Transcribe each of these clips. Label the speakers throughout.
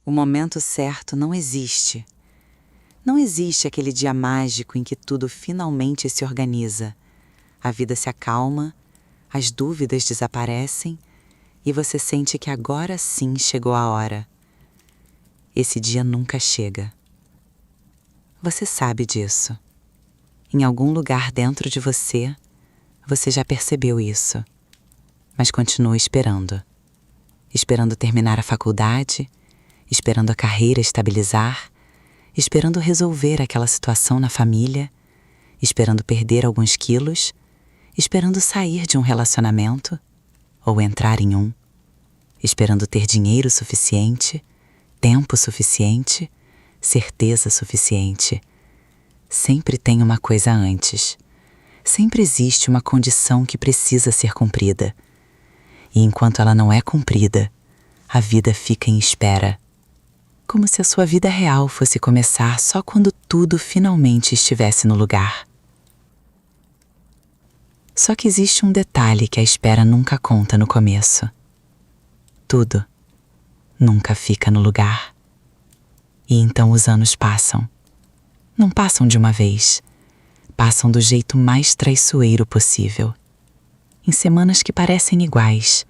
Speaker 1: O momento certo não existe. Não existe aquele dia mágico em que tudo finalmente se organiza. A vida se acalma, as dúvidas desaparecem e você sente que agora sim chegou a hora. Esse dia nunca chega. Você sabe disso. Em algum lugar dentro de você, você já percebeu isso. Mas continua esperando. Esperando terminar a faculdade, esperando a carreira estabilizar, esperando resolver aquela situação na família, esperando perder alguns quilos, esperando sair de um relacionamento ou entrar em um, esperando ter dinheiro suficiente, tempo suficiente, certeza suficiente. Sempre tem uma coisa antes. Sempre existe uma condição que precisa ser cumprida. E enquanto ela não é cumprida, a vida fica em espera. Como se a sua vida real fosse começar só quando tudo finalmente estivesse no lugar. Só que existe um detalhe que a espera nunca conta no começo. Tudo nunca fica no lugar. E então os anos passam. Não passam de uma vez. Passam do jeito mais traiçoeiro possível. Em semanas que parecem iguais.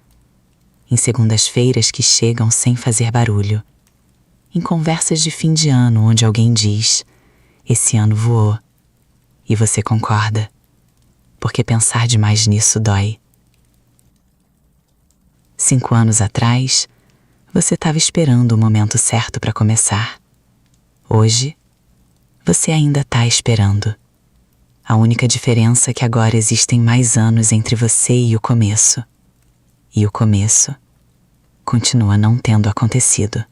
Speaker 1: Em segundas-feiras que chegam sem fazer barulho. Em conversas de fim de ano onde alguém diz: esse ano voou. E você concorda. Porque pensar demais nisso dói. 5 anos atrás, você estava esperando o momento certo para começar. Hoje, você ainda está esperando. A única diferença é que agora existem mais anos entre você e o começo. E o começo continua não tendo acontecido.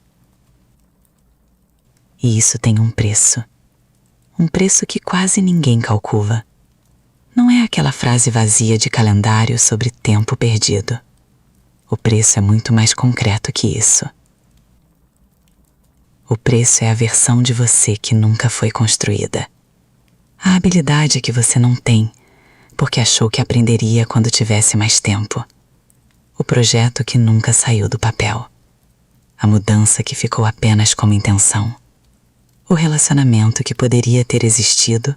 Speaker 1: E isso tem um preço. Um preço que quase ninguém calcula. Não é aquela frase vazia de calendário sobre tempo perdido. O preço é muito mais concreto que isso. O preço é a versão de você que nunca foi construída. A habilidade que você não tem, porque achou que aprenderia quando tivesse mais tempo. O projeto que nunca saiu do papel. A mudança que ficou apenas como intenção. O relacionamento que poderia ter existido,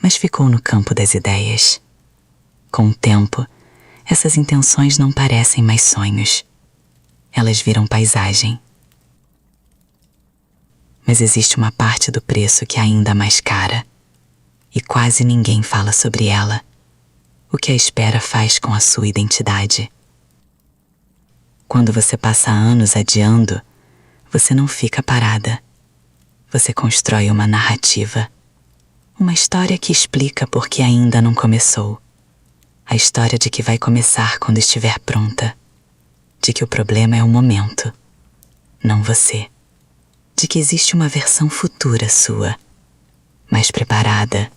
Speaker 1: mas ficou no campo das ideias. Com o tempo, essas intenções não parecem mais sonhos. Elas viram paisagem. Mas existe uma parte do preço que é ainda mais cara. E quase ninguém fala sobre ela. O que a espera faz com a sua identidade. Quando você passa anos adiando, você não fica parada. Você constrói uma narrativa. Uma história que explica por que ainda não começou. A história de que vai começar quando estiver pronta. De que o problema é o momento, não você. De que existe uma versão futura sua. Mais preparada,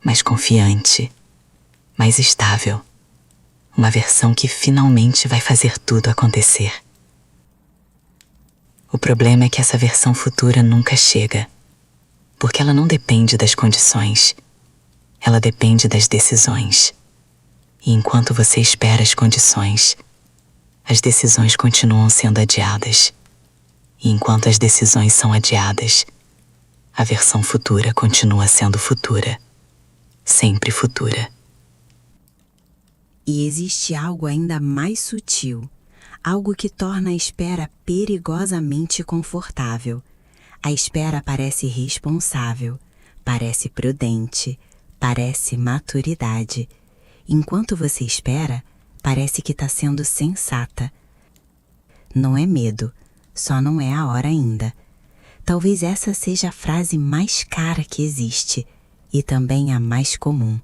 Speaker 1: mais confiante, mais estável. Uma versão que finalmente vai fazer tudo acontecer. O problema é que essa versão futura nunca chega. Porque ela não depende das condições. Ela depende das decisões. E enquanto você espera as condições, as decisões continuam sendo adiadas. E enquanto as decisões são adiadas, a versão futura continua sendo futura. Sempre futura.
Speaker 2: E existe algo ainda mais sutil. Algo que torna a espera perigosamente confortável. A espera parece responsável, parece prudente, parece maturidade. Enquanto você espera, parece que está sendo sensata. Não é medo, só não é a hora ainda. Talvez essa seja a frase mais cara que existe e também a mais comum.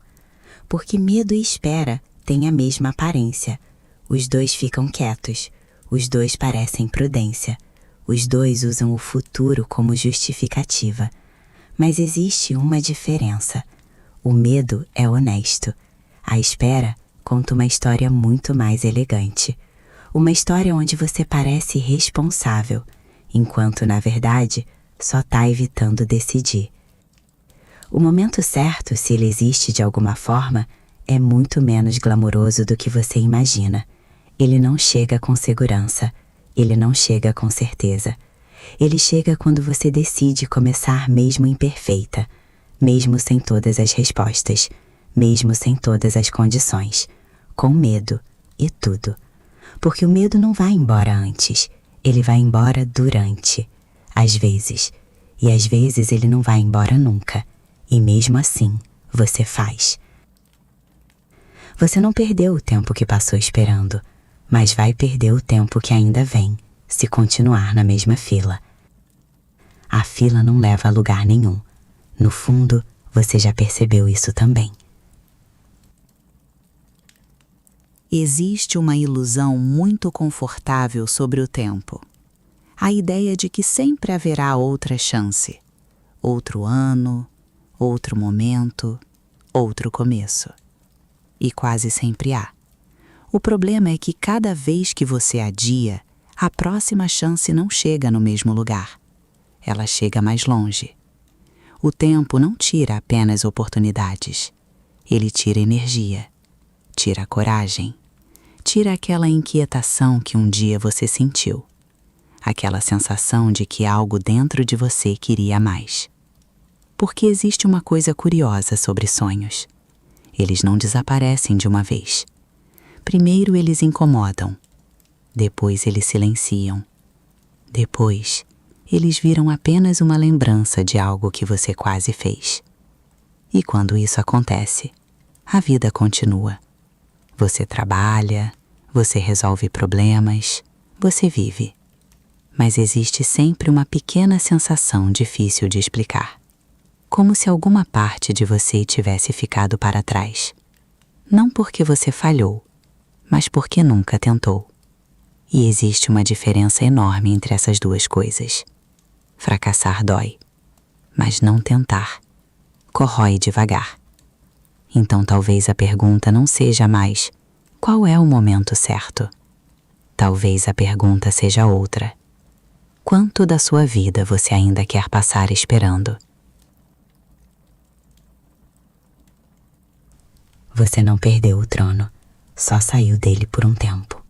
Speaker 2: Porque medo e espera têm a mesma aparência. Os dois ficam quietos, os dois parecem prudência. Os dois usam o futuro como justificativa. Mas existe uma diferença. O medo é honesto. A espera conta uma história muito mais elegante. Uma história onde você parece responsável, enquanto, na verdade, só está evitando decidir. O momento certo, se ele existe de alguma forma, é muito menos glamouroso do que você imagina. Ele não chega com segurança. Ele não chega com certeza. Ele chega quando você decide começar mesmo imperfeita, mesmo sem todas as respostas, mesmo sem todas as condições, com medo e tudo. Porque o medo não vai embora antes, ele vai embora durante, às vezes. E às vezes ele não vai embora nunca, e mesmo assim você faz. Você não perdeu o tempo que passou esperando, mas vai perder o tempo que ainda vem, se continuar na mesma fila. A fila não leva a lugar nenhum. No fundo, você já percebeu isso também.
Speaker 1: Existe uma ilusão muito confortável sobre o tempo. A ideia de que sempre haverá outra chance, outro ano, outro momento, outro começo. E quase sempre há. O problema é que cada vez que você adia, a próxima chance não chega no mesmo lugar. Ela chega mais longe. O tempo não tira apenas oportunidades. Ele tira energia, tira coragem, tira aquela inquietação que um dia você sentiu. Aquela sensação de que algo dentro de você queria mais. Porque existe uma coisa curiosa sobre sonhos. Eles não desaparecem de uma vez. Primeiro eles incomodam, depois eles silenciam, depois eles viram apenas uma lembrança de algo que você quase fez. E quando isso acontece, a vida continua. Você trabalha, você resolve problemas, você vive. Mas existe sempre uma pequena sensação difícil de explicar. Como se alguma parte de você tivesse ficado para trás. Não porque você falhou, mas porque nunca tentou. E existe uma diferença enorme entre essas duas coisas. Fracassar dói, mas não tentar corrói devagar. Então talvez a pergunta não seja mais qual é o momento certo. Talvez a pergunta seja outra. Quanto da sua vida você ainda quer passar esperando? Você não perdeu o trono, só saiu dele por um tempo.